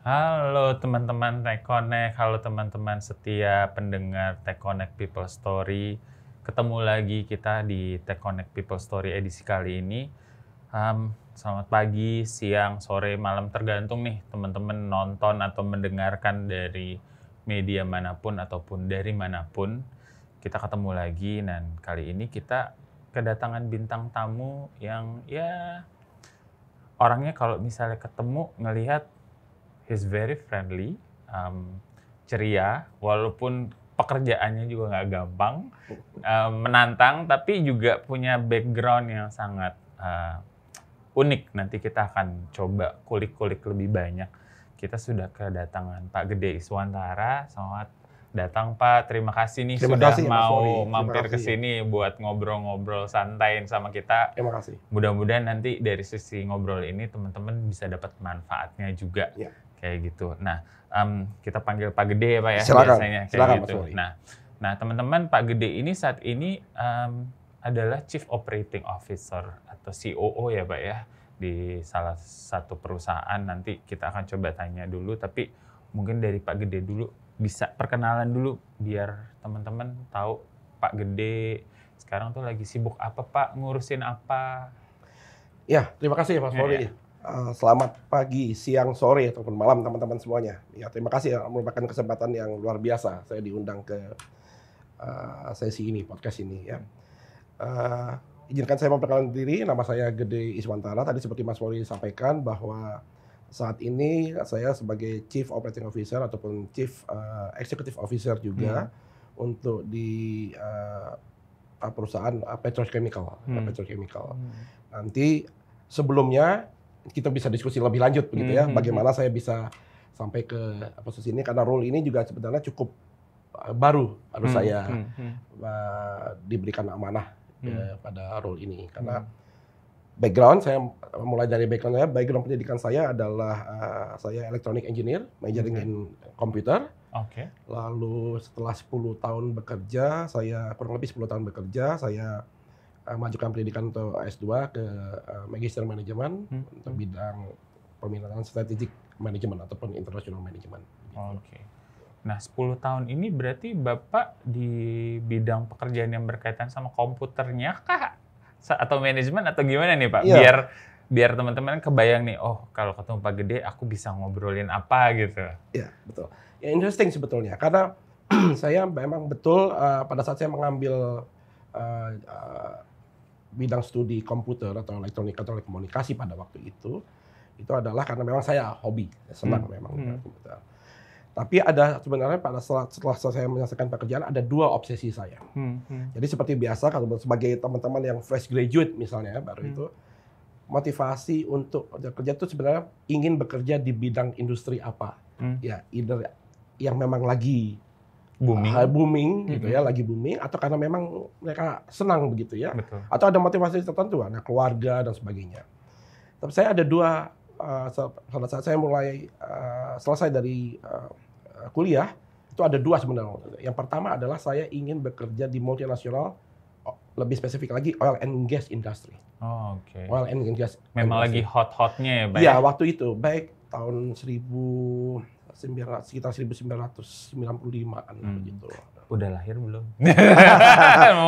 Halo teman-teman Tech Connect, halo teman-teman setia pendengar Tech Connect People Story. Ketemu lagi kita di Tech Connect People Story edisi kali ini. Selamat pagi, siang, sore, malam, tergantung nih teman-teman nonton atau mendengarkan dari media manapun ataupun dari manapun. Kita ketemu lagi dan kali ini kita kedatangan bintang tamu yang ya orangnya kalau misalnya ketemu ngelihat he's very friendly, ceria, walaupun pekerjaannya juga nggak gampang, menantang, tapi juga punya background yang sangat unik. Nanti kita akan coba kulik-kulik lebih banyak. Kita sudah kedatangan Pak Gede Iswantara. Selamat datang Pak, terima kasih nih sudah mau mampir ke sini buat ngobrol-ngobrol santai sama kita. Terima kasih. Mudah-mudahan nanti dari sisi ngobrol ini teman-teman bisa dapat manfaatnya juga. Ya. Kayak gitu. Nah, kita panggil Pak Gede ya Pak ya, biasanya kayak silakan, gitu. Nah, teman-teman, Pak Gede ini saat ini adalah Chief Operating Officer atau COO ya Pak ya, di salah satu perusahaan. Nanti kita akan coba tanya dulu, tapi mungkin dari Pak Gede dulu, bisa perkenalan dulu biar teman-teman tahu Pak Gede sekarang tuh lagi sibuk apa Pak, ngurusin apa. Ya, terima kasih Mas Polri. Selamat pagi, siang, sore, ataupun malam teman-teman semuanya. Ya, terima kasih ya, merupakan kesempatan yang luar biasa saya diundang ke sesi ini, podcast ini ya. Izinkan saya memperkenalkan diri, nama saya Gede Iswantara. Tadi seperti Mas Polri sampaikan bahwa saat ini saya sebagai Chief Operating Officer ataupun Chief Executive Officer juga untuk di perusahaan petrochemical. Nanti sebelumnya kita bisa diskusi lebih lanjut begitu ya, bagaimana saya bisa sampai ke posisi ini, karena role ini juga sebenarnya cukup baru harus saya diberikan amanah pada role ini. Karena background saya mulai dari background pendidikan saya adalah saya electronic engineer, majoring in computer. Lalu setelah 10 tahun bekerja, saya kurang lebih 10 tahun bekerja, saya majukan pendidikan untuk S2 ke Magister Management untuk bidang peminatan strategic management ataupun international management. Nah, 10 tahun ini berarti Bapak di bidang pekerjaan yang berkaitan sama komputernya kah? Atau manajemen atau gimana nih Pak? Iya. Biar teman-teman kebayang nih, oh kalau ketemu Pak Gede aku bisa ngobrolin apa gitu. Iya, betul. Ya, interesting sebetulnya, karena saya memang betul pada saat saya mengambil bidang studi komputer atau elektronik atau telekomunikasi pada waktu itu adalah karena memang saya hobi, senang memang komputer. Tapi ada sebenarnya setelah saya menyelesaikan pekerjaan ada dua obsesi saya. Jadi seperti biasa kalau sebagai teman-teman yang fresh graduate misalnya baru itu motivasi untuk kerja itu sebenarnya ingin bekerja di bidang industri apa. Ya, either yang memang lagi booming gitu ya, lagi booming, atau karena memang mereka senang begitu ya. Betul. Atau ada motivasi tertentu, ada keluarga dan sebagainya. Tapi saya ada dua, pada saat saya mulai selesai dari kuliah, itu ada dua sebenarnya. Yang pertama adalah saya ingin bekerja di multinasional, lebih spesifik lagi oil and gas industry. Oil and gas. Memang lagi hot-hotnya ya Pak? Iya, waktu itu, baik tahun sekitar 1995 kan begitu. Udah lahir belum?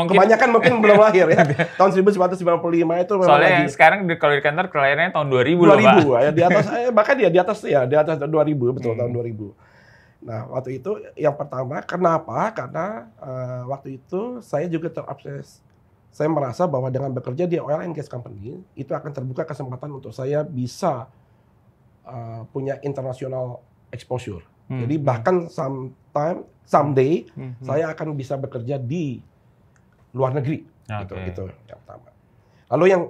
Kebanyakan mungkin belum lahir ya. Tahun 1995 itu memang soalnya yang sekarang kalau di kantor kelahirannya tahun 2000 loh Pak. Ya, di atas bahkan ya di atas 2000, betul tahun 2000. Nah, waktu itu yang pertama kenapa? Karena waktu itu saya juga terobses. Saya merasa bahwa dengan bekerja di oil and gas company itu akan terbuka kesempatan untuk saya bisa punya international exposure. Jadi bahkan someday saya akan bisa bekerja di luar negeri. Gitu yang pertama. Lalu yang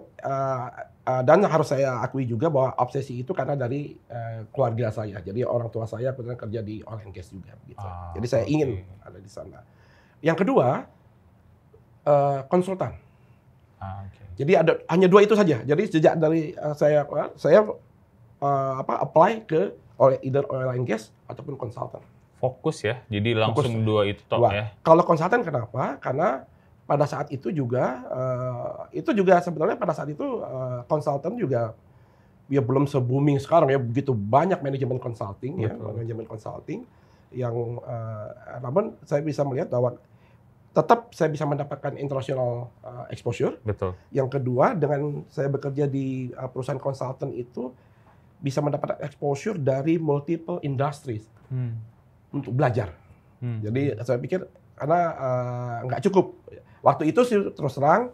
dan harus saya akui juga bahwa obsesi itu karena dari keluarga saya. Jadi orang tua saya kebetulan kerja di oil and gas juga. Gitu. Jadi saya ingin ada di sana. Yang kedua konsultan. Jadi hanya dua itu saja. Jadi sejak dari saya apply ke either oil and gas ataupun konsultan. Fokus ya, jadi langsung dua itu top ya. Kalau konsultan kenapa? Karena pada saat itu juga sebetulnya pada saat itu konsultan juga ya belum se-booming sekarang ya, begitu banyak manajemen consulting ya, Betul. manajemen consulting yang namun saya bisa melihat bahwa tetap saya bisa mendapatkan international exposure. Betul. Yang kedua, dengan saya bekerja di perusahaan konsultan itu bisa mendapatkan exposure dari multiple industries untuk belajar. Jadi saya pikir karena nggak cukup. Waktu itu sih terus terang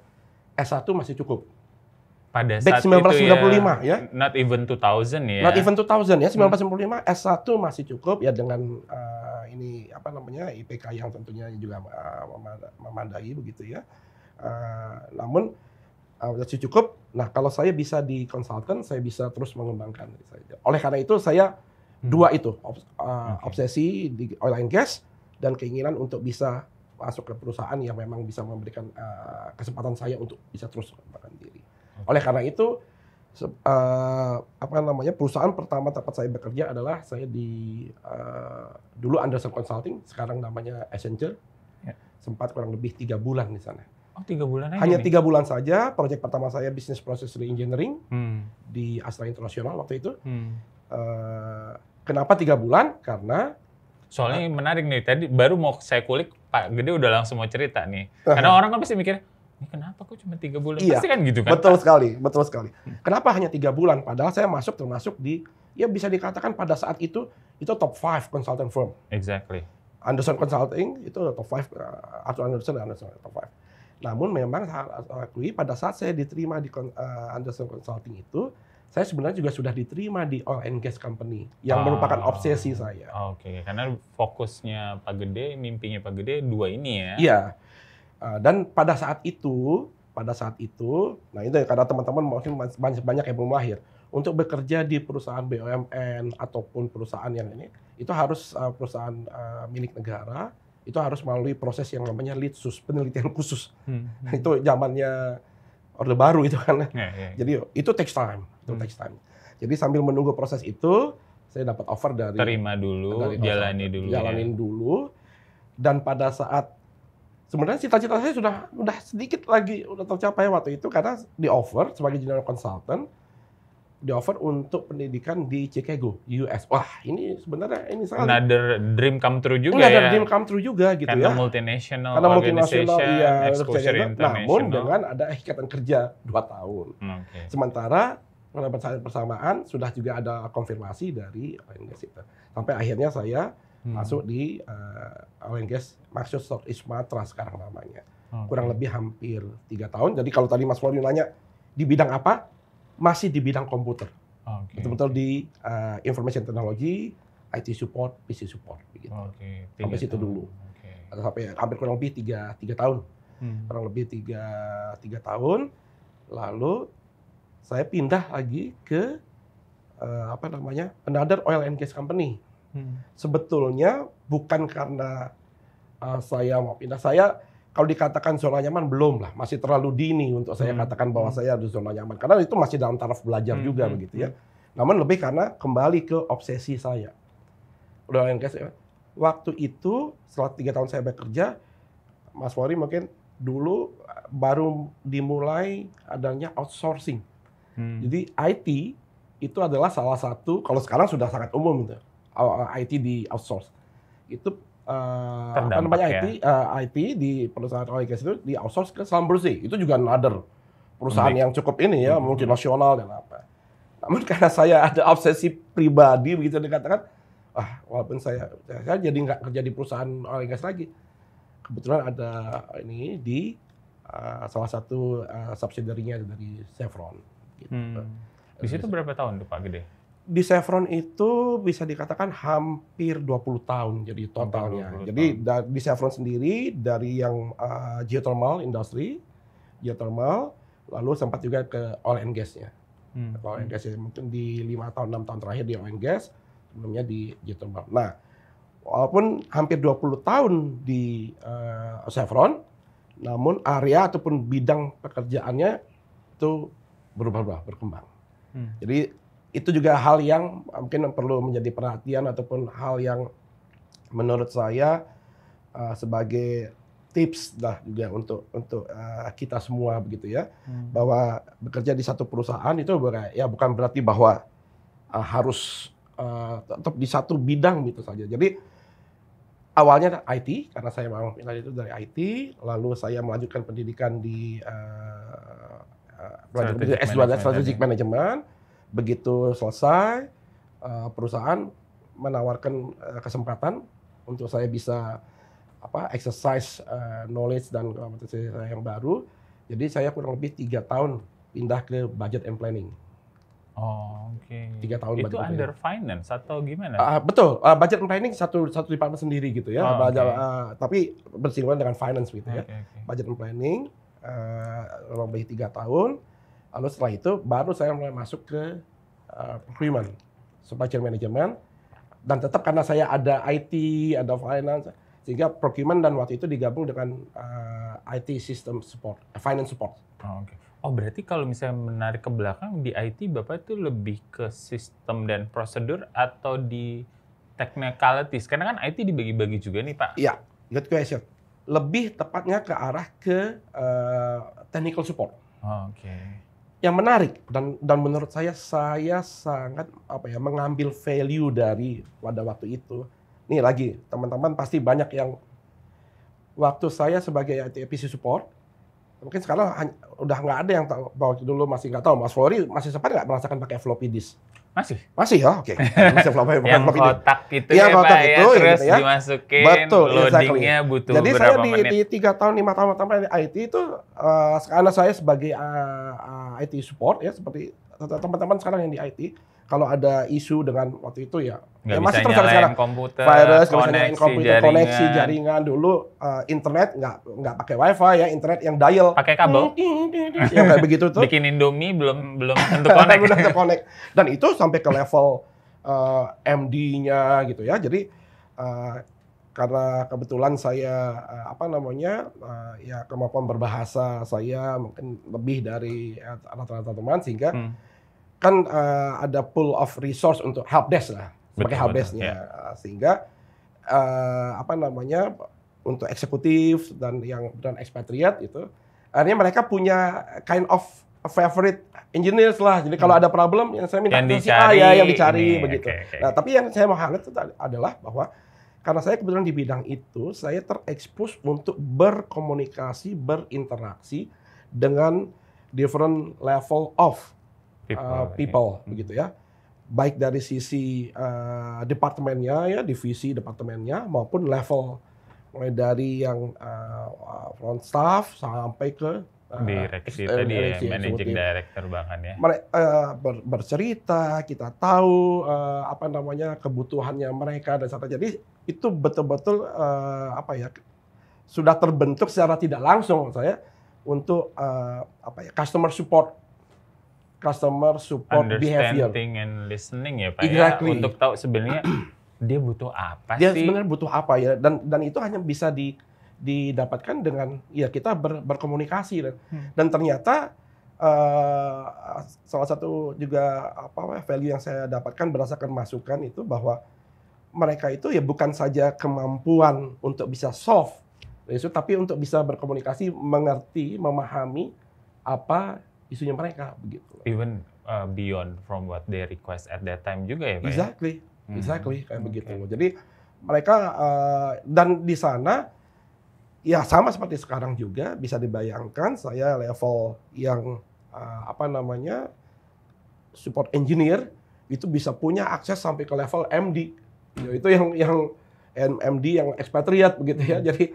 S1 masih cukup. Pada Back saat 1995 itu ya. Not even 2000 ya. Not even 2000 ya, 1995 S1 masih cukup ya dengan ini apa namanya IPK yang tentunya juga memadai begitu ya. Namun masih cukup. Nah, kalau saya bisa di konsultan, saya bisa terus mengembangkan. Oleh karena itu saya dua itu obsesi di oil and gas dan keinginan untuk bisa masuk ke perusahaan yang memang bisa memberikan kesempatan saya untuk bisa terus mengembangkan diri. Oleh karena itu perusahaan pertama tempat saya bekerja adalah saya di dulu Andersen Consulting, sekarang namanya Accenture. Sempat kurang lebih 3 bulan di sana. Oh, 3 bulan aja. Hanya nih? 3 bulan saja. Proyek pertama saya Business Process Reengineering di Astra International waktu itu. Kenapa 3 bulan? Karena soalnya menarik nih, tadi baru mau saya kulik, Pak Gede udah langsung mau cerita nih. Karena orang kan pasti mikir, ini kenapa kok cuma 3 bulan? Iya, Pasti kan gitu kan? betul sekali, betul sekali. Kenapa hanya 3 bulan? Padahal saya termasuk di, ya bisa dikatakan pada saat itu top 5 consultant firm. Exactly. Andersen Consulting itu top 5, Arthur Andersen top 5. Namun memang saya akui pada saat saya diterima di Andersen Consulting itu, saya sebenarnya juga sudah diterima di oil and gas company yang merupakan obsesi saya. Oke, karena fokusnya Pak Gede, mimpinya Pak Gede 2 ini ya. Iya. Dan pada saat itu, nah itu karena teman-teman mungkin banyak yang belum lahir, untuk bekerja di perusahaan BUMN ataupun perusahaan yang ini, itu harus perusahaan milik negara, itu harus melalui proses yang namanya litsus, penelitian khusus. Itu zamannya Orde Baru itu kan. Jadi itu takes time. Jadi sambil menunggu proses itu, saya dapat offer dari terima dulu, jalanin dulu. Dan pada saat sebenarnya cita-cita saya sudah sedikit lagi udah tercapai waktu itu karena di offer sebagai general consultant, di offer untuk pendidikan di Chicago, US. Wah, ini sebenarnya ini sangat another dream come true juga ya. Dream come true juga gitu karena ya. Multinational Multinational, iya, exposure international. Namun dengan ada ikatan kerja 2 tahun. Sementara pada saat bersamaan sudah juga ada konfirmasi dari oil and gas itu. Sampai akhirnya saya masuk di oil and gas Maxus Southeast Sumatra sekarang namanya. Kurang lebih hampir 3 tahun. Jadi kalau tadi Mas Flori nanya di bidang apa? Masih di bidang komputer. Betul-betul di information technology, IT support, PC support begitu. Sampai situ dulu. Sampai hampir kurang lebih 3 tahun. Kurang lebih 3 tahun. Lalu saya pindah lagi ke another oil and gas company. Sebetulnya bukan karena saya mau pindah. Saya kalau dikatakan zona nyaman belum lah, masih terlalu dini untuk saya katakan bahwa saya ada zona nyaman. Karena itu masih dalam taraf belajar juga begitu ya. Namun lebih karena kembali ke obsesi saya. Oil and gas. Waktu itu setelah 3 tahun saya bekerja, Mas Flori mungkin dulu baru dimulai adanya outsourcing. Jadi IT itu adalah salah satu, kalau sekarang sudah sangat umum itu, IT di outsource. Itu IT di perusahaan oil gas itu di outsource ke Schlumberger. Itu juga another perusahaan yang cukup ini ya, multinasional dan apa. Namun karena saya ada obsesi pribadi begitu dikatakan, walaupun saya jadi nggak kerja di perusahaan oil gas lagi. Kebetulan ada ini di salah satu subsidiary-nya dari Chevron. Gitu. Di situ berapa tahun tuh Pak Gede? Di Chevron itu bisa dikatakan hampir 20 tahun jadi totalnya. Jadi di Chevron sendiri dari yang geothermal industry, lalu sempat juga ke oil and gas-nya. Oil and gas mungkin di 5 tahun 6 tahun terakhir di oil and gas, sebelumnya di geothermal. Nah, walaupun hampir 20 tahun di Chevron, namun area ataupun bidang pekerjaannya itu berubah-ubah, berkembang. Jadi itu juga hal yang mungkin perlu menjadi perhatian ataupun hal yang menurut saya sebagai tips lah juga untuk kita semua begitu ya, bahwa bekerja di satu perusahaan itu bukan berarti bahwa harus tetap di satu bidang gitu saja. Jadi awalnya IT karena saya memang pindah itu dari IT, lalu saya melanjutkan pendidikan di S2 Strategic Management. Begitu selesai, perusahaan menawarkan kesempatan untuk saya bisa exercise knowledge dan kompetensi saya yang baru. Jadi saya kurang lebih 3 tahun pindah ke budget and planning. Oh, oke. 3 tahun itu under finance atau gimana? Betul, budget and planning satu departemen sendiri gitu ya. Tapi bersinggungan dengan finance gitu ya. Budget and planning kurang lebih 3 tahun. Lalu setelah itu baru saya mulai masuk ke procurement, supply chain management. Dan tetap karena saya ada IT, ada finance, sehingga procurement dan waktu itu digabung dengan IT system support, finance support. Oh, berarti kalau misalnya menarik ke belakang di IT, Bapak itu lebih ke sistem dan prosedur atau di technicalities? Karena kan IT dibagi-bagi juga nih, Pak. Iya, good question. Lebih tepatnya ke arah ke technical support. Yang menarik dan menurut saya sangat mengambil value dari pada waktu itu. Nih lagi, teman-teman pasti banyak yang waktu saya sebagai PC support, mungkin sekarang udah nggak ada yang tahu, bahwa dulu masih nggak tahu. Mas Flory masih sempat nggak merasakan pakai floppy disk? Masih ya, oke. Masih yang kotak itu ya, Pak, ya, terus gitu ya, dimasukin, loadingnya butuh jadi berapa menit? Jadi saya di 3 tahun, 5 tahun pertama di IT itu, karena saya sebagai IT support ya, seperti teman-teman sekarang yang di IT, kalau ada isu dengan waktu itu ya masih terus sekarang komputer, virus, koneksi jaringan dulu, internet nggak pakai wifi ya, internet yang dial, pakai kabel, yang kayak begitu tuh. Bikin Indomie belum tentu connect. Dan itu sampai ke level MD-nya gitu ya. Jadi karena kebetulan saya ya kemampuan berbahasa saya mungkin lebih dari rata-rata teman, sehingga kan ada pool of resource untuk helpdesk lah, sebagai helpdesk-nya, sehingga untuk eksekutif dan expatriate itu, akhirnya mereka punya kind of favorite engineers lah. Jadi kalau ada problem yang saya minta yang dicari begitu. Nah, tapi yang saya mau highlight itu adalah bahwa karena saya kebetulan di bidang itu, saya terekspos untuk berkomunikasi, berinteraksi dengan different level of people begitu ya, baik dari sisi departemennya ya, divisi departemennya, maupun level mulai dari yang front staff sampai ke direksi tadi ya, managing director bahkan ya. Bercerita, kita tahu kebutuhannya mereka dan sebagainya. Jadi itu betul-betul sudah terbentuk secara tidak langsung saya untuk customer support behavior. Understanding and listening ya, Pak, exactly. Ya, untuk tahu sebenarnya dia butuh apa sih. Dia sih? sebenarnya butuh apa ya, dan itu hanya bisa didapatkan dengan ya kita berkomunikasi dan ternyata salah satu juga value yang saya dapatkan berdasarkan masukan itu, bahwa mereka itu ya bukan saja kemampuan untuk bisa solve isu, tapi untuk bisa berkomunikasi, mengerti, memahami apa isunya mereka begitu. Even beyond from what they request at that time juga ya, Pak? Exactly kayak begitu. Jadi mereka dan di sana ya sama seperti sekarang juga, bisa dibayangkan saya level yang support engineer itu bisa punya akses sampai ke level MD. Itu yang MD yang expatriate begitu ya. Jadi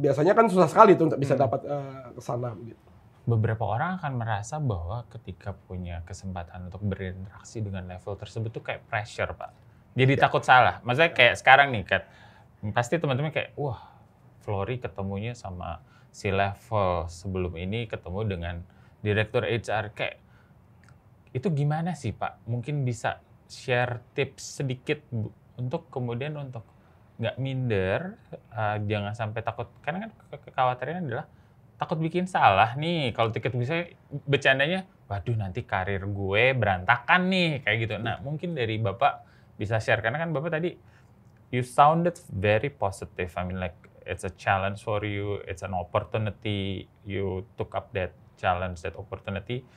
biasanya kan susah sekali itu untuk bisa dapat ke sana begitu. Beberapa orang akan merasa bahwa ketika punya kesempatan untuk berinteraksi dengan level tersebut tuh kayak pressure, Pak. Jadi takut salah. Maksudnya kayak sekarang nih, Kat, pasti teman-teman kayak, wah, Flory ketemunya sama si level sebelum ini, ketemu dengan direktur HR. Kayak, itu gimana sih, Pak? Mungkin bisa share tips sedikit untuk kemudian untuk nggak minder, jangan sampai takut. Karena kan kekhawatirannya adalah takut bikin salah nih. Kalau tiket bisa bercandanya, waduh nanti karir gue berantakan nih, kayak gitu. Nah, mungkin dari Bapak bisa share, karena kan Bapak tadi you sounded very positive. I mean like it's a challenge for you, it's an opportunity, you took up that challenge, that opportunity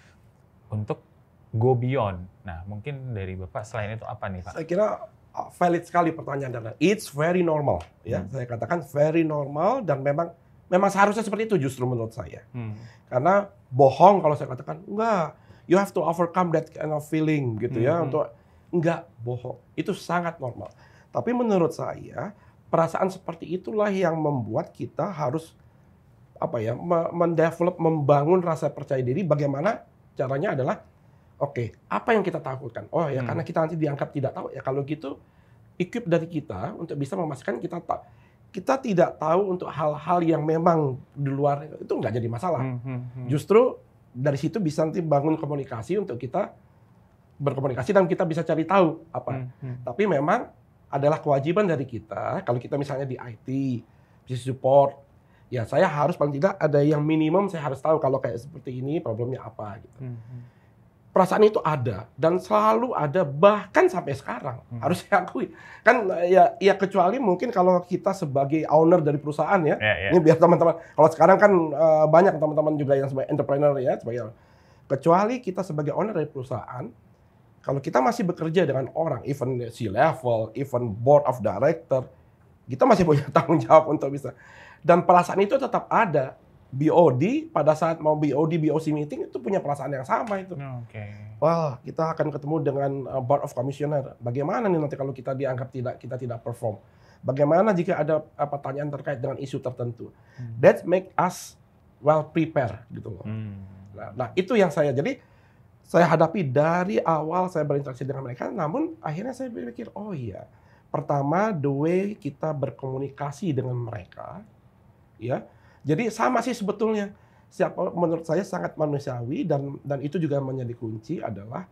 untuk go beyond. Nah, mungkin dari Bapak selain itu apa nih, Pak? Saya kira valid sekali pertanyaan Anda. It's very normal, ya. Saya katakan very normal dan memang seharusnya seperti itu justru menurut saya. Karena bohong kalau saya katakan enggak, you have to overcome that kind of feeling gitu ya, untuk enggak, bohong. Itu sangat normal. Tapi menurut saya perasaan seperti itulah yang membuat kita harus mendevelop, membangun rasa percaya diri. Bagaimana caranya adalah oke, apa yang kita takutkan? Oh ya, karena kita nanti dianggap tidak tahu. Ya kalau gitu, equip dari kita untuk bisa memastikan kita tidak tahu untuk hal-hal yang memang di luar itu nggak jadi masalah. Justru dari situ bisa nanti bangun komunikasi untuk kita berkomunikasi dan kita bisa cari tahu apa. Tapi memang adalah kewajiban dari kita, kalau kita misalnya di IT, bisa support, ya saya harus paling tidak ada yang minimum saya harus tahu kalau kayak seperti ini problemnya apa gitu. Perasaan itu ada dan selalu ada bahkan sampai sekarang, harus saya akui. Kan ya kecuali mungkin kalau kita sebagai owner dari perusahaan ya. Ini biar teman-teman, kalau sekarang kan banyak teman-teman juga yang sebagai entrepreneur ya, kecuali kita sebagai owner dari perusahaan, kalau kita masih bekerja dengan orang, even C-level, even board of director, kita masih punya tanggung jawab untuk bisa. Dan perasaan itu tetap ada. BOD, pada saat mau BOD, BOC meeting, itu punya perasaan yang sama itu. Wah, kita akan ketemu dengan board of commissioner. Bagaimana nih nanti kalau kita dianggap kita tidak perform? Bagaimana jika ada pertanyaan terkait dengan isu tertentu? That make us well prepare gitu loh. Nah, itu yang saya hadapi dari awal saya berinteraksi dengan mereka, namun akhirnya saya berpikir, oh iya, pertama the way kita berkomunikasi dengan mereka, ya, jadi sama sih sebetulnya. Menurut saya sangat manusiawi dan itu juga menjadi kunci adalah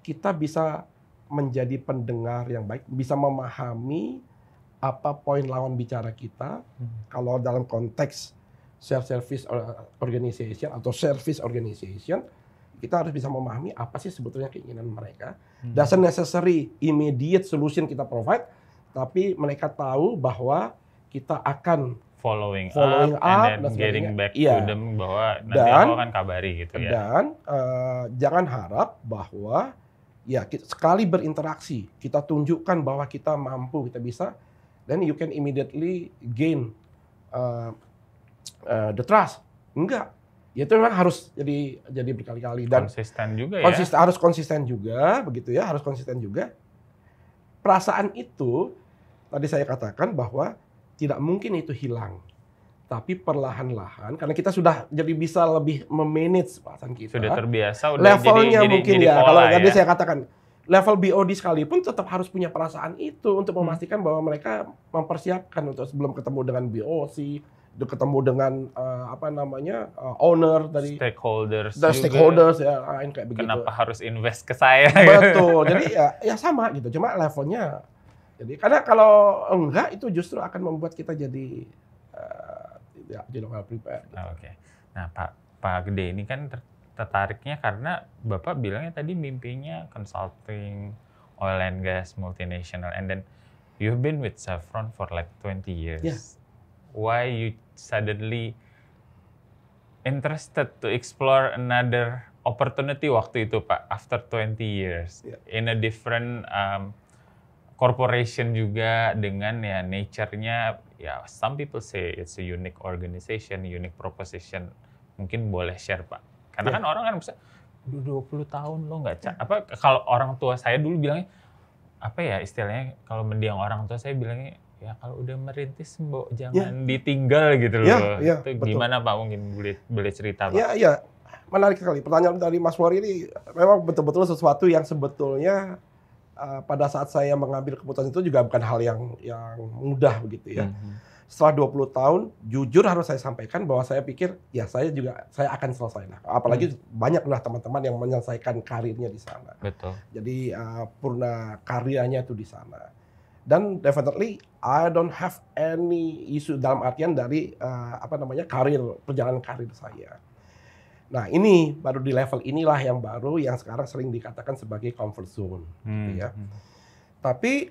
kita bisa menjadi pendengar yang baik, bisa memahami apa poin lawan bicara kita. Kalau dalam konteks service organization atau service organization, kita harus bisa memahami apa sih sebetulnya keinginan mereka. Doesn't necessary immediate solution kita provide, tapi mereka tahu bahwa kita akan following up and then getting back to them bahwa nanti aku akan kabari gitu ya. Dan jangan harap bahwa ya sekali berinteraksi kita tunjukkan bahwa kita mampu, kita bisa, then you can immediately gain the trust. Enggak. Ya itu memang harus jadi berkali-kali dan konsisten juga harus konsisten juga begitu ya, harus konsisten juga. Perasaan itu tadi saya katakan bahwa tidak mungkin itu hilang. Tapi perlahan-lahan karena kita sudah jadi bisa lebih memanage perasaan kita. Sudah terbiasa, levelnya jadi mungkin ya. Kalau tadi saya katakan level BOD sekalipun tetap harus punya perasaan itu untuk memastikan bahwa mereka mempersiapkan untuk sebelum ketemu dengan BOC, ketemu dengan owner dari stakeholders ya, kayak begitu. Kenapa harus invest ke saya? Betul. Jadi ya sama gitu. Cuma levelnya. Jadi karena kalau enggak itu justru akan membuat kita jadi tidak well prepared. Gitu. Oke. Nah, Pak Gede ini kan tertariknya karena Bapak bilangnya tadi mimpinya consulting, oil and gas, multinational, and then you've been with Chevron for like 20 years. Yeah. Why you suddenly interested to explore another opportunity waktu itu, Pak, after 20 years in a different corporation juga dengan ya nature-nya ya some people say it's a unique organization, unique proposition. Mungkin boleh share, Pak. Karena kan orang kan bisa 20 tahun lo nggak kalau orang tua saya dulu bilangnya apa ya istilahnya kalau mendiang orang tua saya bilangnya ya kalau udah merintis Mbok jangan ditinggal gitu loh. Itu betul. Gimana Pak mungkin boleh cerita Pak? Iya. Menarik sekali pertanyaan dari Mas Wari ini memang betul-betul sesuatu yang sebetulnya pada saat saya mengambil keputusan itu juga bukan hal yang mudah begitu ya. Setelah 20 tahun, jujur harus saya sampaikan bahwa saya pikir ya saya akan selesai. Nah, apalagi banyaklah teman-teman yang menyelesaikan karirnya di sana. Betul. Jadi purna karyanya itu di sana. Dan definitely I don't have any issue dalam artian dari perjalanan karir saya. Nah ini baru di level inilah yang baru yang sekarang sering dikatakan sebagai comfort zone, gitu ya. Tapi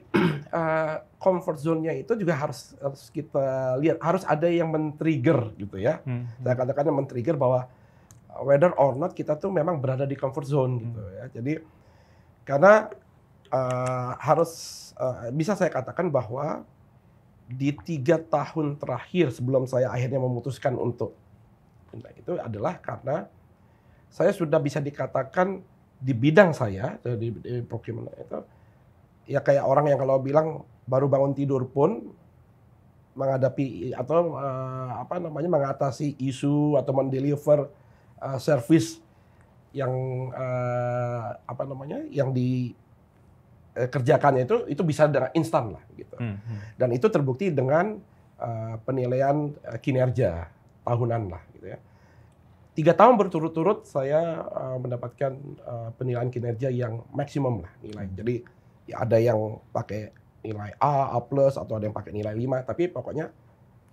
comfort zone-nya itu juga harus kita lihat, harus ada yang men-trigger gitu ya. Saya katakan yang men-trigger bahwa whether or not kita tuh memang berada di comfort zone gitu ya. Jadi karena bisa saya katakan bahwa di 3 tahun terakhir sebelum saya akhirnya memutuskan untuk itu adalah karena saya sudah bisa dikatakan di bidang saya di procurement itu ya kayak orang yang kalau bilang baru bangun tidur pun menghadapi atau mengatasi isu atau mendeliver service yang yang dikerjakannya itu bisa dengan instan lah gitu. Dan itu terbukti dengan penilaian kinerja tahunan lah gitu ya. 3 tahun berturut-turut saya mendapatkan penilaian kinerja yang maksimum lah nilai. Jadi ya ada yang pakai nilai A plus atau ada yang pakai nilai 5, tapi pokoknya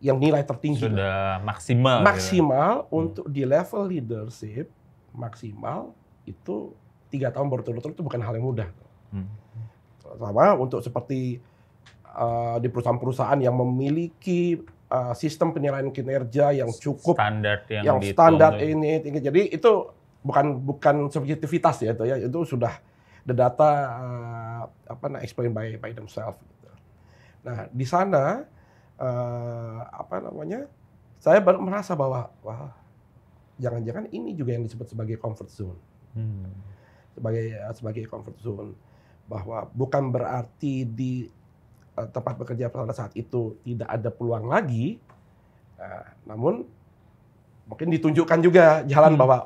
yang nilai tertinggi sudah maksimal. Maksimal gitu. Untuk di level leadership maksimal itu 3 tahun berturut-turut itu bukan hal yang mudah. Sama untuk seperti di perusahaan-perusahaan yang memiliki sistem penilaian kinerja yang cukup yang standar ini tinggi. Jadi itu bukan subjektivitas ya itu sudah the data explained by themselves gitu. Nah, di sana saya baru merasa bahwa wah, jangan-jangan ini juga yang disebut sebagai comfort zone. Sebagai comfort zone, bahwa bukan berarti di tempat bekerja pada saat itu tidak ada peluang lagi, namun mungkin ditunjukkan juga jalan bahwa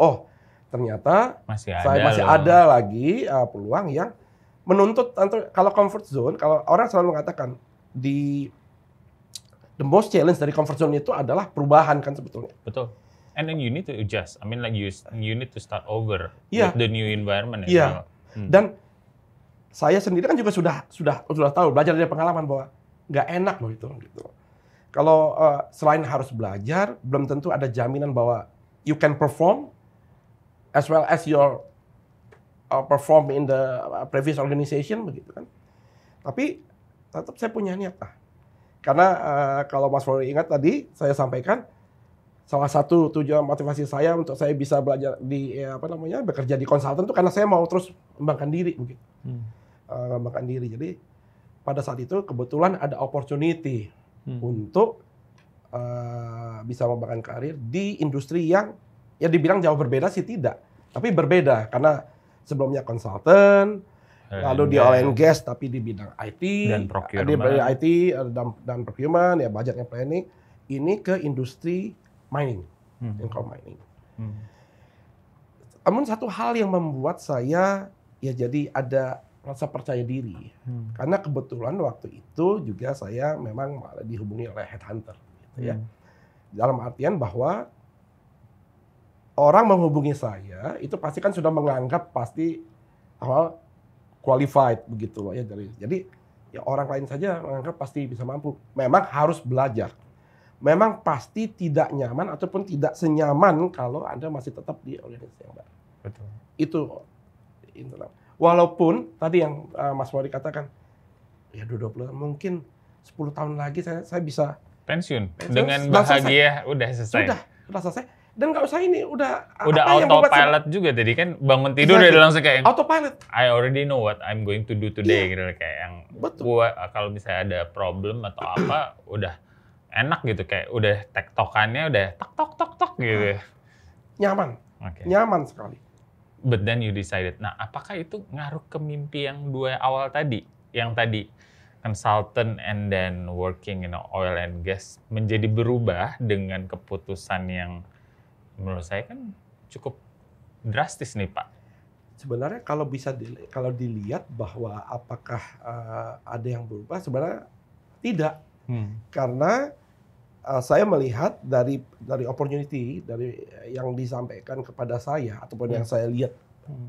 ternyata masih ada lagi peluang yang menuntut. Kalau comfort zone, kalau orang selalu mengatakan the most challenge dari comfort zone itu adalah perubahan kan sebetulnya. Betul. And then you need to adjust. I mean like you need to start over with the new environment as well. Dan saya sendiri kan juga sudah tahu, belajar dari pengalaman bahwa nggak enak loh itu gitu. Kalau selain harus belajar, belum tentu ada jaminan bahwa you can perform as well as your perform in the previous organization begitu kan. Tapi tetap saya punya niat lah. Karena kalau Mas Fori ingat tadi saya sampaikan salah satu tujuan motivasi saya untuk saya bisa belajar di bekerja di konsultan itu karena saya mau terus mengembangkan diri begitu. Mengembangkan diri. Jadi pada saat itu kebetulan ada opportunity untuk bisa mengembangkan karir di industri yang ya dibilang jauh berbeda sih tidak, tapi berbeda karena sebelumnya konsultan, lalu di oil and gas tapi di bidang IT dan procurement, dan procurement ya budgetnya planning, ini ke industri mining, coal mining. Namun satu hal yang membuat saya ya jadi ada rasa percaya diri, karena kebetulan waktu itu juga saya memang dihubungi oleh headhunter, gitu ya. Dalam artian bahwa orang menghubungi saya itu pasti kan sudah menganggap pasti awal qualified begitu loh ya. Jadi ya orang lain saja menganggap pasti bisa mampu. Memang harus belajar. Memang pasti tidak nyaman ataupun tidak senyaman kalau Anda masih tetap di organisasi yang baru. Betul. Itu internal. Walaupun tadi yang Mas Fori katakan, ya 20 mungkin 10 tahun lagi saya bisa pensiun dengan bahagia, udah selesai. Sudah selesai. Dan nggak usah ini, udah autopilot juga tadi kan, bangun tidur udah langsung kayak autopilot. I already know what I'm going to do today gitu, kayak yang gua kalau misalnya ada problem atau apa udah enak gitu, kayak udah tektokannya udah tok gitu. Nyaman. Nyaman sekali. But then you decided. Nah, apakah itu ngaruh ke mimpi yang 2 awal tadi? Yang tadi consultant and then working in oil and gas menjadi berubah dengan keputusan yang menurut saya kan cukup drastis nih, Pak. Sebenarnya kalau dilihat bahwa apakah ada yang berubah, sebenarnya tidak. Karena saya melihat dari opportunity dari yang disampaikan kepada saya ataupun yang saya lihat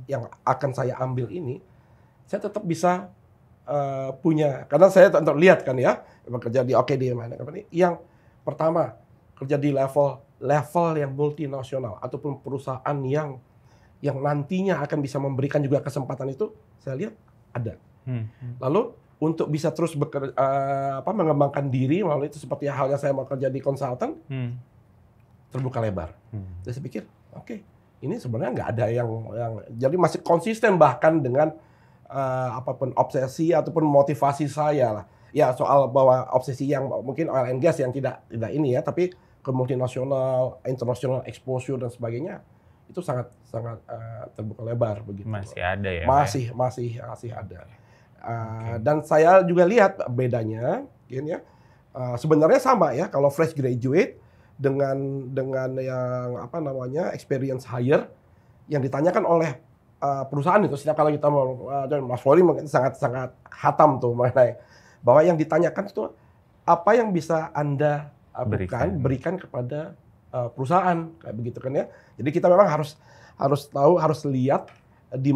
yang akan saya ambil ini, saya tetap bisa punya, karena saya tentu lihat kan ya bekerja di di mana yang pertama kerja di level yang multinasional ataupun perusahaan yang nantinya akan bisa memberikan juga kesempatan itu, saya lihat ada. Lalu untuk bisa terus mengembangkan diri melalui itu seperti halnya saya mau kerja di konsultan, terbuka lebar. Jadi saya pikir, oke, ini sebenarnya nggak ada yang jadi masih konsisten bahkan dengan apapun obsesi ataupun motivasi saya lah. Ya soal bahwa obsesi yang mungkin oil and gas yang tidak ini ya, tapi ke multinasional, international exposure dan sebagainya itu sangat terbuka lebar begitu. Masih ada ya? Masih ada. Dan saya juga lihat bedanya, ya, sebenarnya sama ya kalau fresh graduate dengan yang experience hire yang ditanyakan oleh perusahaan itu setiap kali kita mau Mas Flori mungkin sangat hatam tuh mengenai bahwa yang ditanyakan itu apa yang bisa Anda berikan kepada perusahaan kayak begitu kan ya. Jadi kita memang harus tahu, harus lihat di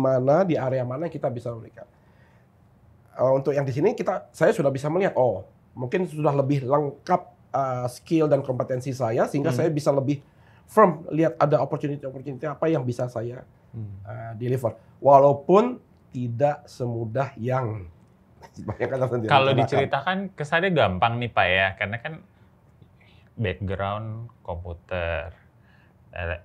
area mana kita bisa berikan. Untuk yang di sini saya sudah bisa melihat mungkin sudah lebih lengkap skill dan kompetensi saya sehingga saya bisa lebih firm lihat ada opportunity apa yang bisa saya deliver. Walaupun tidak semudah yang kalau diceritakan kesannya gampang nih Pak ya, karena kan background komputer,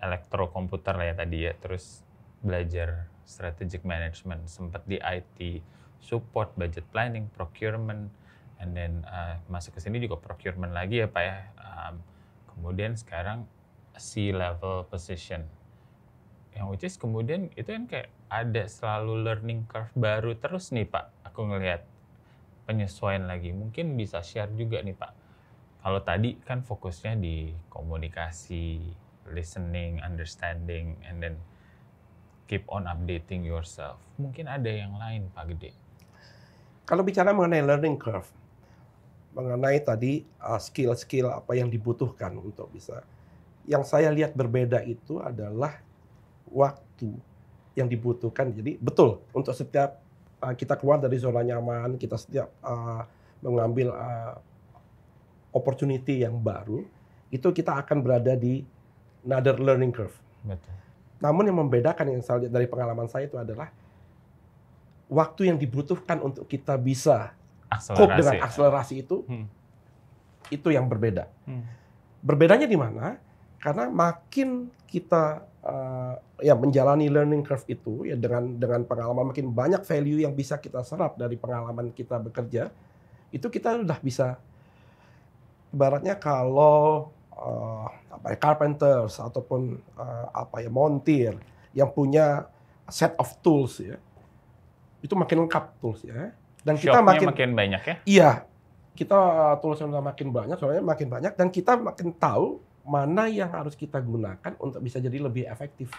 elektrokomputer lah ya tadi ya, terus belajar strategic management, sempat di IT, support, budget planning, procurement, and then masuk ke sini juga procurement lagi ya Pak ya. Kemudian sekarang C-level position, yang which is kemudian itu kan kayak ada selalu learning curve baru terus nih Pak. Aku ngelihat penyesuaian lagi, mungkin bisa share juga nih Pak. Kalau tadi kan fokusnya di komunikasi, listening, understanding, and then keep on updating yourself. Mungkin ada yang lain Pak Gede. Kalau bicara mengenai learning curve, mengenai tadi skill-skill apa yang dibutuhkan untuk bisa. Yang saya lihat berbeda itu adalah waktu yang dibutuhkan. Jadi betul untuk setiap kita keluar dari zona nyaman, kita setiap mengambil opportunity yang baru, itu kita akan berada di another learning curve. Betul. Namun yang membedakan yang saya lihat dari pengalaman saya itu adalah waktu yang dibutuhkan untuk kita bisa cope dengan akselerasi itu yang berbeda. Berbedanya di mana? Karena makin kita menjalani learning curve itu ya dengan pengalaman makin banyak value yang bisa kita serap dari pengalaman kita bekerja, itu kita sudah bisa ibaratnya kalau carpenters ataupun montir yang punya set of tools ya, itu makin lengkap tools ya. Dan kita makin banyak ya? Iya, kita toolsnya makin banyak dan kita makin tahu mana yang harus kita gunakan untuk bisa jadi lebih efektif.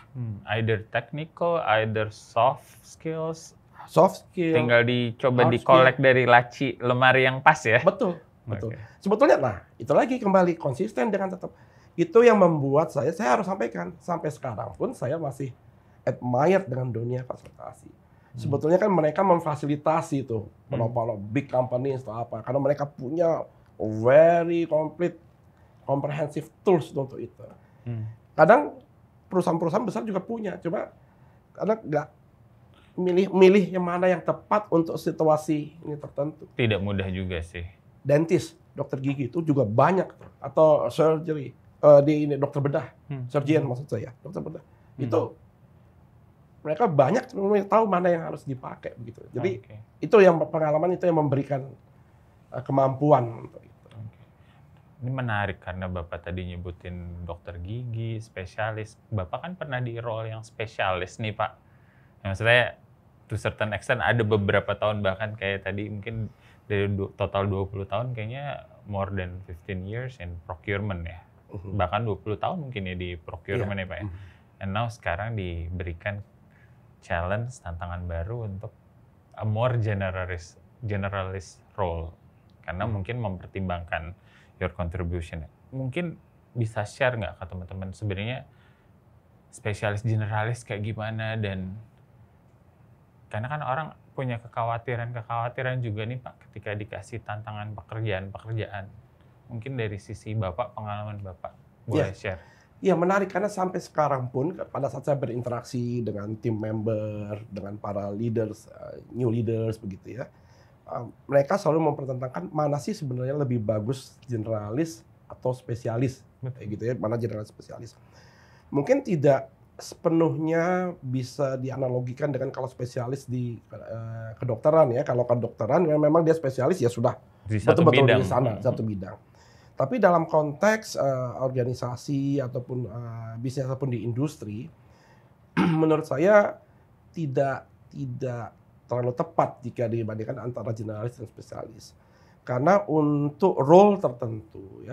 Either technical, either soft skills. Soft skill. Tinggal dicoba di-collect dari laci lemari yang pas ya? Betul. Okay. Sebetulnya, itu lagi kembali konsisten dengan tetap. Itu yang membuat saya harus sampaikan. Sampai sekarang pun saya masih admire dengan dunia fasilitasi. Sebetulnya kan mereka memfasilitasi itu. Big companies atau apa. Karena mereka punya very complete comprehensive tools untuk itu. Kadang perusahaan-perusahaan besar juga punya, cuma kadang nggak milih yang mana yang tepat untuk situasi ini tertentu. Tidak mudah juga sih. Dentist, dokter gigi itu juga banyak, atau surgery dokter bedah, surgeon maksud saya, dokter bedah. Itu mereka banyak tahu mana yang harus dipakai begitu. Jadi itu yang pengalaman itu yang memberikan kemampuan untuk itu. Ini menarik karena Bapak tadi nyebutin dokter gigi, spesialis. Bapak kan pernah di role yang spesialis nih Pak. Yang maksudnya to certain extent ada beberapa tahun bahkan kayak tadi mungkin dari total 20 tahun kayaknya more than 15 years in procurement ya. Bahkan 20 tahun mungkin ya di procurement ya Pak ya. And now sekarang diberikan challenge, tantangan baru untuk a more generalist role. Karena mungkin mempertimbangkan your contribution. Mungkin bisa share nggak ke teman-teman sebenarnya spesialis generalis kayak gimana, dan karena kan orang punya kekhawatiran juga nih Pak ketika dikasih tantangan pekerjaan. Mungkin dari sisi Bapak, pengalaman Bapak boleh share. Iya, menarik karena sampai sekarang pun pada saat saya berinteraksi dengan tim member, dengan para leaders, new leaders begitu ya. mereka selalu mempertentangkan mana sih sebenarnya lebih bagus generalis atau spesialis, kayak gitu ya, mana generalis spesialis. Mungkin tidak sepenuhnya bisa dianalogikan dengan kalau spesialis di kedokteran ya. Kalau kedokteran memang dia spesialis ya sudah Di satu betul-betul bidang. di sana, satu bidang. Tapi dalam konteks organisasi ataupun bisnis ataupun di industri, menurut saya tidak terlalu tepat jika dibandingkan antara generalis dan spesialis. Karena untuk role tertentu,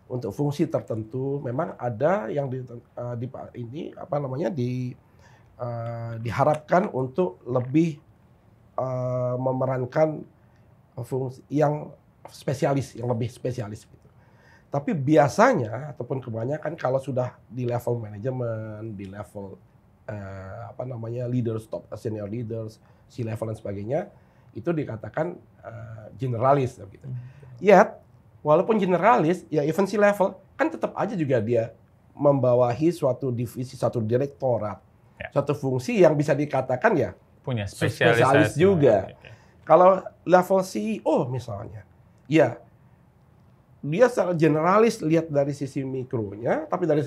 untuk fungsi tertentu, memang ada yang diharapkan untuk lebih memerankan fungsi yang spesialis, yang lebih spesialis gitu. Tapi biasanya ataupun kebanyakan kalau sudah di level manajemen, di level leaders, top senior leaders, C-level dan sebagainya, itu dikatakan generalis gitu. Yet, walaupun generalis, ya even C-level kan tetap aja juga dia membawahi suatu divisi, suatu direktorat, suatu fungsi yang bisa dikatakan ya punya spesialis juga. Kalau level CEO misalnya, ya dia secara generalis lihat dari sisi mikronya, tapi dari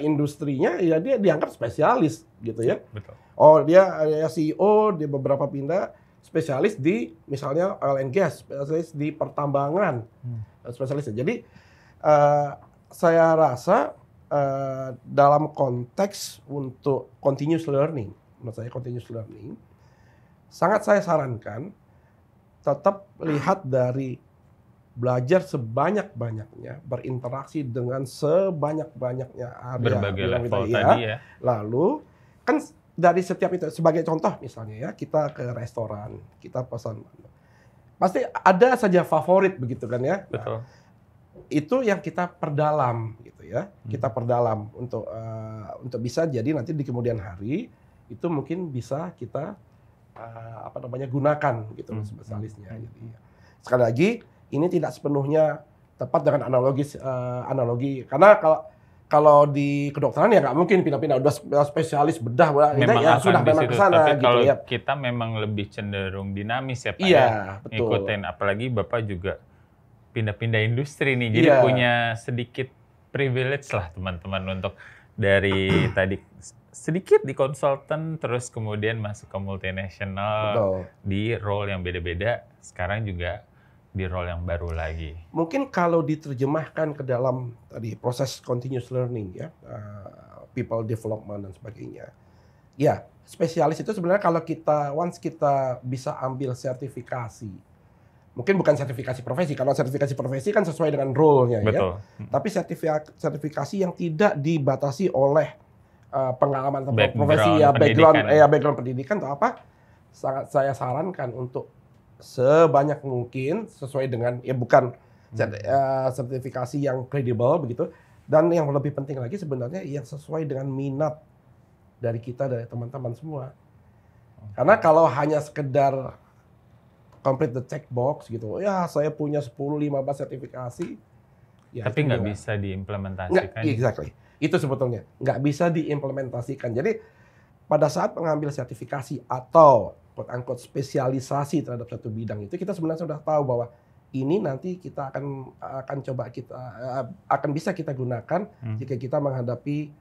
industrinya ya dia dianggap spesialis gitu ya. Betul. Oh dia CEO di beberapa pindah spesialis di misalnya oil and gas, spesialis di pertambangan, spesialis. Jadi saya rasa dalam konteks untuk continuous learning, menurut saya continuous learning, sangat saya sarankan tetap lihat dari belajar sebanyak-banyaknya, berinteraksi dengan sebanyak-banyaknya area. Berbagai level tadi ya. Lalu, kan dari setiap itu, sebagai contoh misalnya ya, kita ke restoran, kita pesan. Pasti ada saja favorit begitu kan ya. Betul. Itu yang kita perdalam gitu ya. Kita perdalam untuk bisa jadi nanti di kemudian hari, itu mungkin bisa kita gunakan gitu spesialisnya. Jadi, sekali lagi, ini tidak sepenuhnya tepat dengan analogi karena kalau di kedokteran ya nggak mungkin pindah-pindah udah spesialis bedah memang ya sudah memang ke sana gitu kalau ya. Kita memang lebih cenderung dinamis ya Pak. Iya, betul. Ngikutin, apalagi Bapak juga pindah-pindah industri nih. Jadi punya sedikit privilege lah teman-teman untuk dari tadi sedikit di konsultan terus kemudian masuk ke multinasional. Betul. Di role yang beda-beda, sekarang juga di role yang baru lagi. Mungkin kalau diterjemahkan ke dalam tadi proses continuous learning ya, people development dan sebagainya. Ya, spesialis itu sebenarnya kalau once kita bisa ambil sertifikasi, mungkin bukan sertifikasi profesi, karena sertifikasi profesi kan sesuai dengan role-nya ya. Tapi sertifikasi yang tidak dibatasi oleh pengalaman atau profesi ya, background pendidikan atau apa, sangat saya sarankan untuk sebanyak mungkin sesuai dengan bukan sertifikasi yang kredibel begitu, dan yang lebih penting lagi sebenarnya yang sesuai dengan minat dari kita, dari teman-teman semua. Karena kalau hanya sekedar complete the checkbox gitu, ya saya punya 10-15 sertifikasi, ya tapi nggak bisa diimplementasikan. Exactly. Itu sebetulnya nggak bisa diimplementasikan. Jadi pada saat mengambil sertifikasi atau quote-unquote spesialisasi terhadap satu bidang itu, kita sebenarnya sudah tahu bahwa ini nanti kita akan bisa kita gunakan jika kita menghadapi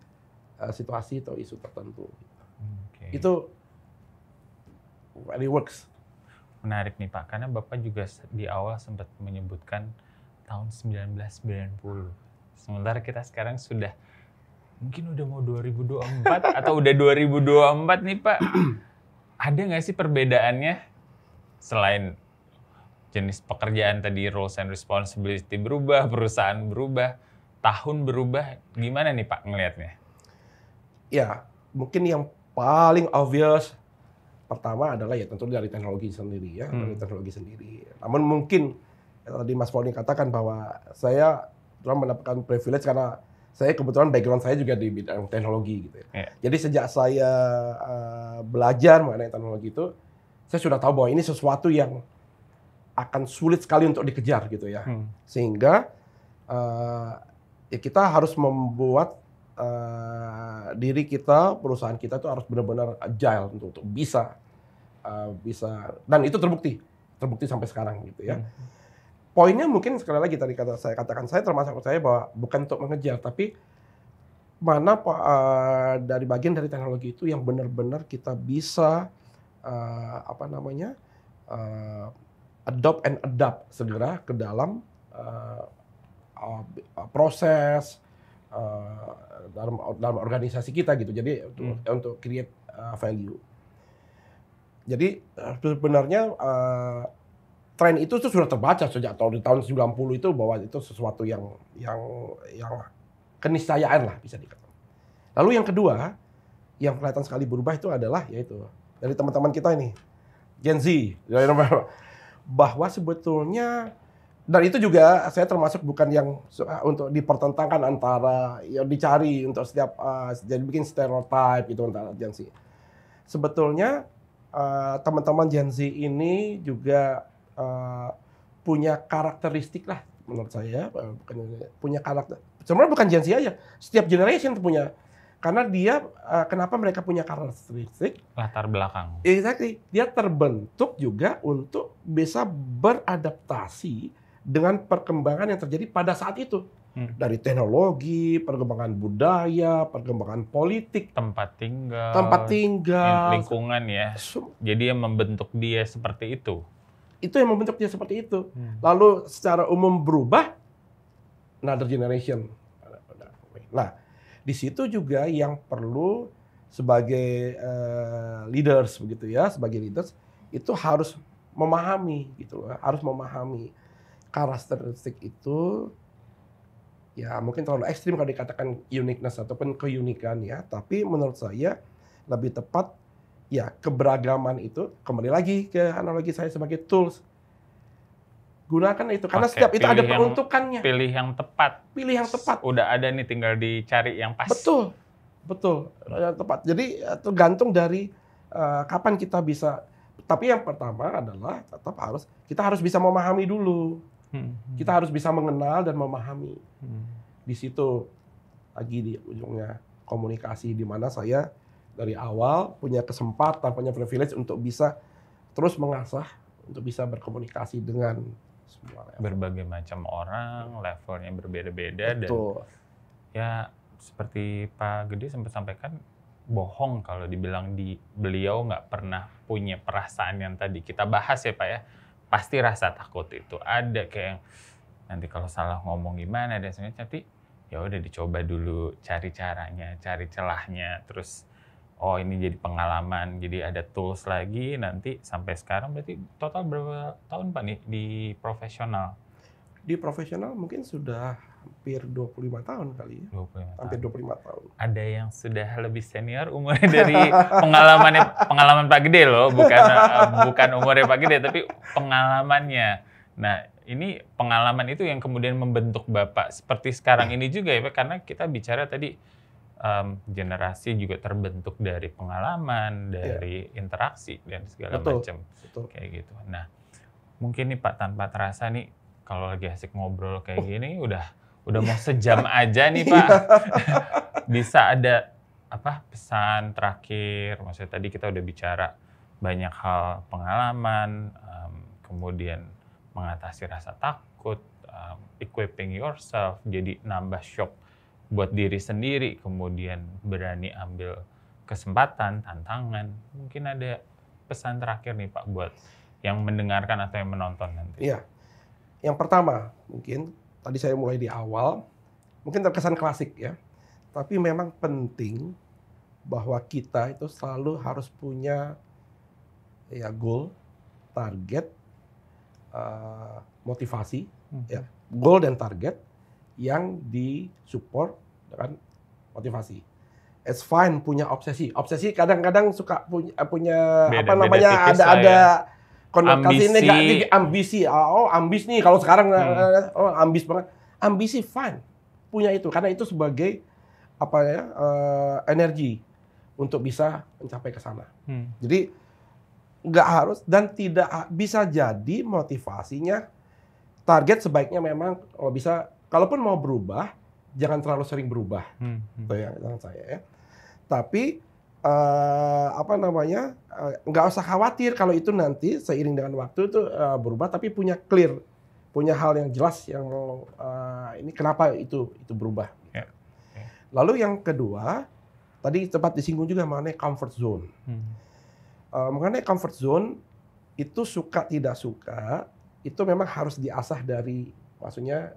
situasi atau isu tertentu. Itu really works. Menarik nih Pak, karena Bapak juga di awal sempat menyebutkan tahun 1990. Sementara kita sekarang sudah mungkin udah mau 2024 atau udah 2024 nih Pak. Ada nggak sih perbedaannya selain jenis pekerjaan tadi, roles and responsibility berubah, perusahaan berubah, tahun berubah, gimana nih Pak ngelihatnya? Ya, mungkin yang paling obvious pertama adalah ya tentu dari teknologi sendiri ya, dari teknologi sendiri. Namun mungkin tadi Mas Pauli katakan bahwa saya telah mendapatkan privilege karena saya kebetulan background saya juga di bidang teknologi gitu ya. Jadi sejak saya belajar mengenai teknologi itu, saya sudah tahu bahwa ini sesuatu yang akan sulit sekali untuk dikejar gitu ya. Sehingga ya kita harus membuat diri kita, perusahaan kita itu harus benar-benar agile untuk bisa bisa, dan itu terbukti sampai sekarang gitu ya. Poinnya mungkin sekali lagi tadi saya katakan, saya termasuk percaya bahwa bukan untuk mengejar, tapi mana dari bagian dari teknologi itu yang benar-benar kita bisa adopt and adapt segera ke dalam proses dalam organisasi kita gitu. Jadi untuk create value. Jadi sebenarnya tren itu tuh sudah terbaca sejak tahun 90 itu, bahwa itu sesuatu yang keniscayaan lah bisa dikatakan. Lalu yang kedua yang kelihatan sekali berubah itu adalah yaitu dari teman-teman kita ini Gen Z, bahwa sebetulnya, dan itu juga saya termasuk bukan yang untuk dipertentangkan antara yang dicari untuk setiap jadi bikin stereotype gitu antara Gen Z. Sebetulnya teman-teman Gen Z ini juga punya karakteristik lah menurut saya, punya karakter. Sebenarnya bukan Gen Z aja, setiap generation punya. Karena dia, kenapa mereka punya karakteristik? Latar belakang. Exactly. Dia terbentuk juga untuk bisa beradaptasi dengan perkembangan yang terjadi pada saat itu. Dari teknologi, perkembangan budaya, perkembangan politik, tempat tinggal, lingkungan ya. Jadi yang membentuk dia seperti itu. Itu yang membentuk dia seperti itu. Lalu secara umum berubah, another generation. Nah, di situ juga yang perlu sebagai leaders begitu ya, sebagai leaders itu harus memahami gitu loh, harus memahami karakteristik itu. Ya mungkin terlalu ekstrim kalau dikatakan uniqueness ataupun keunikan ya, tapi menurut saya lebih tepat ya keberagaman itu, kembali lagi ke analogi saya sebagai tools. Gunakan itu, karena setiap itu ada peruntukannya. Pilih yang tepat. Pilih yang tepat. Udah ada nih, tinggal dicari yang pas. Betul, yang tepat. Jadi tergantung dari kapan kita bisa. Tapi yang pertama adalah kita harus bisa memahami dulu. Kita harus bisa mengenal dan memahami. Di situ lagi di ujungnya komunikasi, di mana saya dari awal punya kesempatan, punya privilege untuk bisa terus mengasah, untuk bisa berkomunikasi dengan semua level. Berbagai macam orang, levelnya berbeda-beda. Dan ya seperti Pak Gede sempat sampaikan, bohong kalau dibilang beliau nggak pernah punya perasaan yang tadi kita bahas ya Pak ya. Pasti rasa takut itu ada, kayak nanti kalau salah ngomong gimana dan sebagainya. Nanti ya udah dicoba dulu, cari caranya, cari celahnya, terus oh ini jadi pengalaman, jadi ada tools lagi. Nanti sampai sekarang berarti total berapa tahun Pak nih di profesional? Di profesional mungkin sudah hampir 25 tahun kali ya. 25 hampir 25 tahun. Ada yang sudah lebih senior umurnya dari pengalaman Pak Gede loh, bukan umurnya Pak Gede, tapi pengalamannya. Nah, ini pengalaman itu yang kemudian membentuk Bapak seperti sekarang ini juga ya Pak, karena kita bicara tadi generasi juga terbentuk dari pengalaman, dari interaksi dan segala macam kayak gitu. Nah, mungkin nih Pak, tanpa terasa nih kalau lagi asik ngobrol kayak gini udah mau sejam aja nih Pak. Bisa ada pesan terakhir? Maksudnya tadi kita udah bicara banyak hal pengalaman, kemudian mengatasi rasa takut, equipping yourself, jadi nambah shock buat diri sendiri, kemudian berani ambil kesempatan, tantangan. Mungkin ada pesan terakhir nih Pak buat yang mendengarkan atau yang menonton nanti. Iya. Yang pertama, mungkin tadi saya mulai di awal, mungkin terkesan klasik ya. Tapi memang penting bahwa kita itu selalu harus punya ya goal, target, motivasi, ya, goal dan target yang disupport dengan motivasi. It's fine punya obsesi. Obsesi kadang-kadang suka punya ada konotasi negatif, ambisi. Oh, ambis nih kalau sekarang ambis banget. Ambisi fine. Punya itu karena itu sebagai energi untuk bisa mencapai ke sana. Jadi nggak harus dan tidak bisa jadi motivasinya. Target sebaiknya memang kalau bisa, kalaupun mau berubah, jangan terlalu sering berubah. Itu yang saya ya. Tapi nggak usah khawatir kalau itu nanti seiring dengan waktu itu berubah, tapi punya hal yang jelas yang ini kenapa itu berubah. Ya. Ya. Lalu yang kedua, tadi sempat disinggung juga mengenai comfort zone. Mengenai comfort zone itu suka tidak suka itu memang harus diasah maksudnya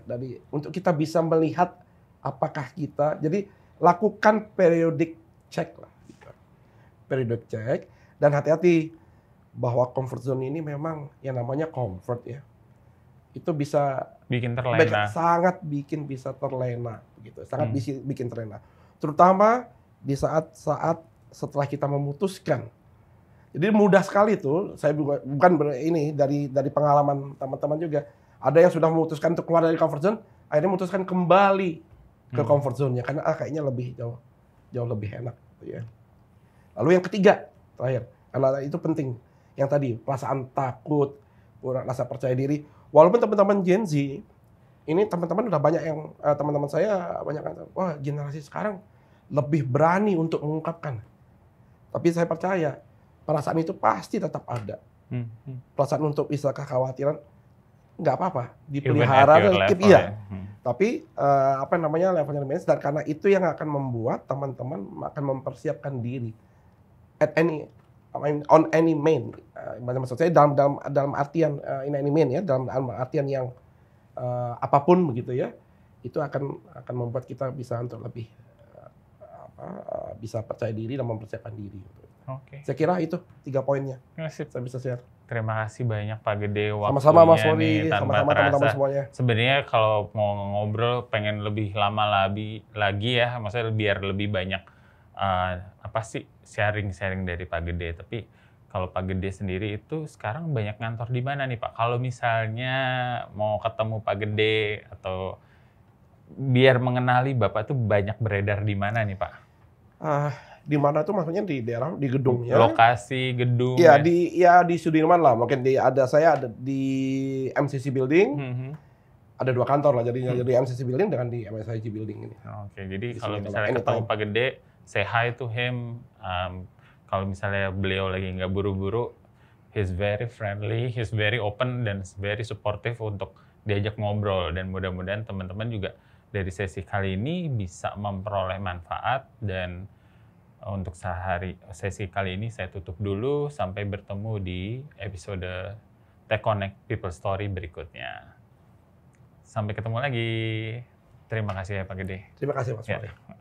dari untuk kita bisa melihat apakah kita, jadi lakukan periodic check lah. Periodic check, dan hati-hati bahwa comfort zone ini memang yang namanya comfort ya, itu bisa bikin terlena, sangat bisa terlena gitu, sangat bikin terlena, terutama di saat setelah kita memutuskan. Jadi mudah sekali tuh, saya bukan ini dari pengalaman teman-teman juga, ada yang sudah memutuskan untuk keluar dari comfort zone, akhirnya memutuskan kembali ke comfort zone-nya karena kayaknya lebih jauh lebih enak gitu ya. Lalu yang ketiga, terakhir, karena itu penting, yang tadi perasaan takut, kurang rasa percaya diri. Walaupun teman-teman Gen Z, ini teman-teman udah banyak yang teman-teman saya banyak yang, wah generasi sekarang lebih berani untuk mengungkapkan. Tapi saya percaya perasaan itu pasti tetap ada. Perasaan untuk bisa kekhawatiran nggak apa-apa, dipelihara, keep iya. Tapi levelnya manage, dan karena itu yang akan membuat teman-teman akan mempersiapkan diri on any main, maksud saya dalam artian in any main ya, dalam artian yang apapun begitu ya, itu akan membuat kita bisa untuk lebih bisa percaya diri dan mempersiapkan diri. Oke. Saya kira itu 3 poinnya. Sip. Saya bisa share. Terima kasih banyak Pak Gede waktunya. Sama-sama Mas Woli, tanpa sama-sama terasa. teman-teman semuanya. Sebenarnya kalau mau ngobrol pengen lebih lama lagi ya, maksudnya biar lebih banyak sharing dari Pak Gede. Tapi kalau Pak Gede sendiri itu sekarang banyak ngantor di mana nih Pak? Kalau misalnya mau ketemu Pak Gede atau biar mengenali Bapak tuh banyak beredar di mana nih Pak? Di mana tuh maksudnya di daerah, di gedungnya? Lokasi gedung. Iya, di Sudirman lah. Mungkin saya ada di MCC Building. Ada 2 kantor lah, jadi MCC Building dengan di MSIG Building ini. Oke, jadi kalau misalnya ketemu Pak Gede, say hi to him. Kalau misalnya beliau lagi nggak buru-buru, he's very friendly, he's very open, dan very supportive untuk diajak ngobrol. Dan mudah-mudahan teman-teman juga dari sesi kali ini bisa memperoleh manfaat. Dan untuk sesi kali ini saya tutup dulu. Sampai bertemu di episode Tech Connect People Story berikutnya. Sampai ketemu lagi. Terima kasih ya Pak Gede. Terima kasih Mas Wali. Ya.